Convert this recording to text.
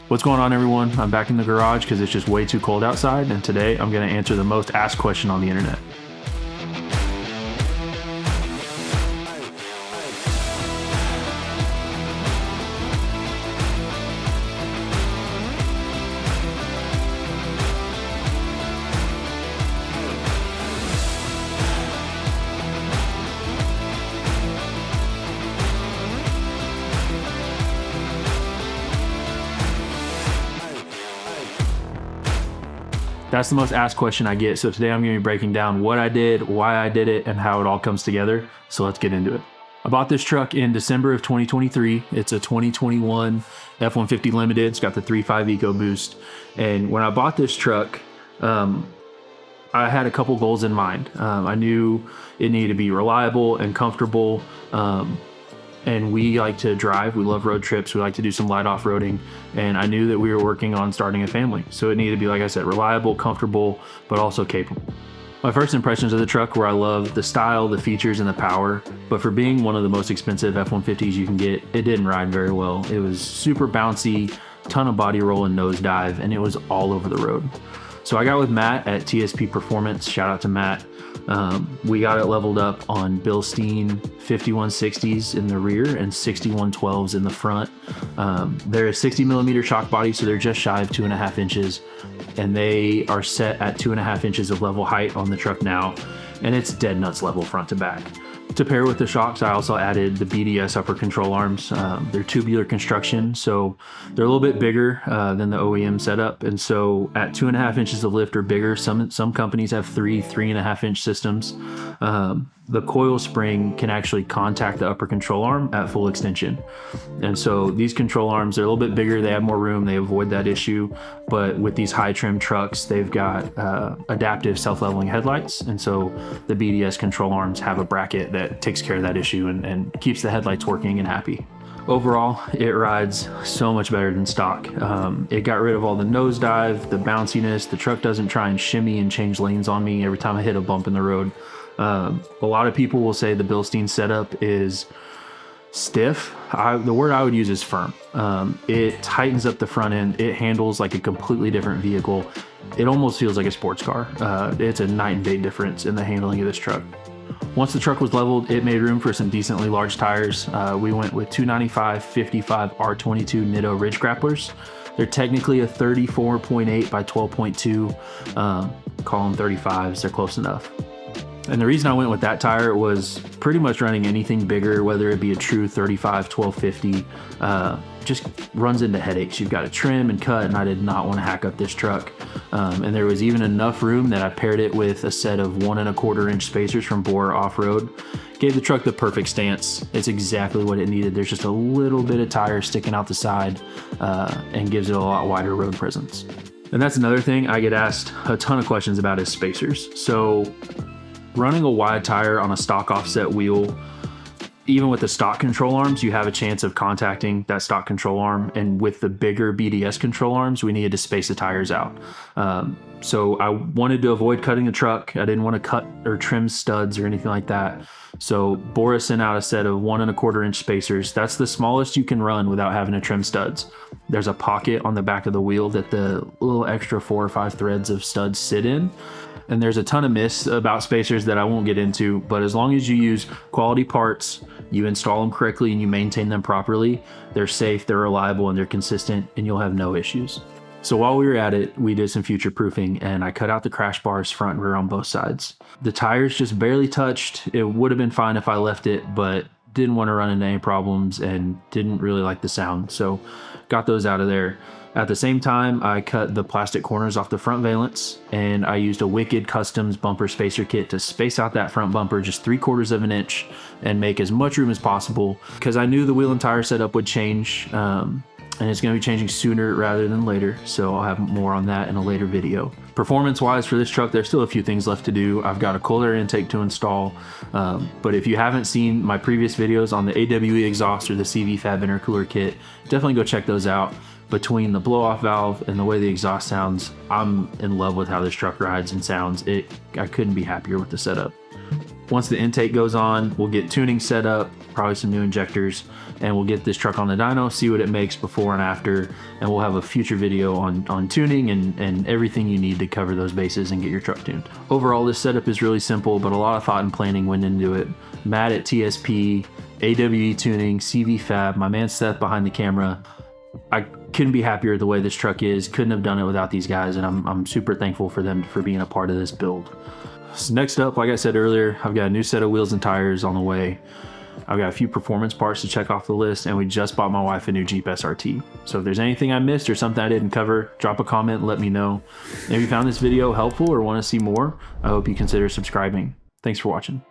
What's going on, everyone? I'm back in the garage because it's just way too cold outside, and today I'm going to answer the most asked question on the internet. That's the most asked question I get. So today I'm going to be breaking down what I did, why I did it, and how it all comes together. So let's get into it. I bought this truck in December of 2023. It's a 2021 F150 Limited. It's got the 3.5 EcoBoost. And when I bought this truck, I had a couple goals in mind. I knew it needed to be reliable and comfortable. And we like to drive. We love road trips. We like to do some light off-roading. And I knew that we were working on starting a family. So it needed to be, like I said, reliable, comfortable, but also capable. My first impressions of the truck were I love the style, the features, and the power. But for being one of the most expensive F-150s you can get, it didn't ride very well. It was super bouncy, ton of body roll and nosedive, and it was all over the road. So I got with Matt at TSP Performance. Shout out to Matt. We got it leveled up on Bilstein 5160s in the rear and 6112s in the front. They're a 60 millimeter shock body, so they're just shy of 2.5 inches, and they are set at 2.5 inches of level height on the truck now, and it's dead nuts level front to back. To pair with the shocks, I also added the BDS upper control arms. They're tubular construction, so they're a little bit bigger than the OEM setup. And so at 2.5 inches of lift or bigger, some companies have 3.5 inch systems. The coil spring can actually contact the upper control arm at full extension. And so these control arms, they're a little bit bigger, they have more room, they avoid that issue. But with these high trim trucks, they've got adaptive self-leveling headlights. And so the BDS control arms have a bracket that takes care of that issue and keeps the headlights working and happy. Overall, it rides so much better than stock. It got rid of all the nosedive, the bounciness. The truck doesn't try and shimmy and change lanes on me every time I hit a bump in the road. A lot of people will say the Bilstein setup is stiff. The word I would use is firm. It tightens up the front end. It handles like a completely different vehicle. It almost feels like a sports car. It's a night and day difference in the handling of this truck. Once the truck was leveled, it made room for some decently large tires. We went with 295/55 R22 Nitto Ridge Grapplers. They're technically a 34.8 by 12.2. Call them 35s, they're close enough. And the reason I went with that tire was pretty much running anything bigger, whether it be a true 35 1250, just runs into headaches. You've got to trim and cut, and I did not want to hack up this truck. And there was even enough room that I paired it with a set of 1.25 inch spacers from Bora Off-Road. Gave the truck the perfect stance. It's exactly what it needed. There's just a little bit of tire sticking out the side and gives it a lot wider road presence. And that's another thing I get asked a ton of questions about is spacers. So running a wide tire on a stock offset wheel, even with the stock control arms, you have a chance of contacting that stock control arm. And with the bigger BDS control arms, we needed to space the tires out. So I wanted to avoid cutting the truck. I didn't want to cut or trim studs or anything like that. So Bora sent out a set of 1.25 inch spacers. That's the smallest you can run without having to trim studs. There's a pocket on the back of the wheel that the little extra 4 or 5 threads of studs sit in. And there's a ton of myths about spacers that I won't get into, but as long as you use quality parts, you install them correctly, and you maintain them properly, they're safe, they're reliable, and they're consistent, and you'll have no issues. So while we were at it, we did some future proofing, and I cut out the crash bars front and rear on both sides. The tires just barely touched. It would have been fine if I left it, but didn't want to run into any problems and didn't really like the sound, so got those out of there. At the same time, I cut the plastic corners off the front valence, and I used a Wicked Customs bumper spacer kit to space out that front bumper just 3/4 inch and make as much room as possible, because I knew the wheel and tire setup would change, and it's going to be changing sooner rather than later, so I'll have more on that in a later video. Performance-wise for this truck, there's still a few things left to do. I've got a cooler intake to install, but if you haven't seen my previous videos on the AWE exhaust or the CVFab intercooler kit, definitely go check those out. Between the blow-off valve and the way the exhaust sounds, I'm in love with how this truck rides and sounds. I couldn't be happier with the setup. Once the intake goes on, we'll get tuning set up, probably some new injectors, and we'll get this truck on the dyno, see what it makes before and after, and we'll have a future video on tuning and everything you need to cover those bases and get your truck tuned. Overall, this setup is really simple, but a lot of thought and planning went into it. Matt at TSP, AWE Tuning, CVFab, my man Seth behind the camera. I couldn't be happier the way this truck is. Couldn't have done it without these guys, and I'm super thankful for them for being a part of this build. So next up, like I said earlier, I've got a new set of wheels and tires on the way. I've got a few performance parts to check off the list, and we just bought my wife a new Jeep SRT. So if there's anything I missed or something I didn't cover, drop a comment and let me know. If you found this video helpful or want to see more, I hope you consider subscribing. Thanks for watching.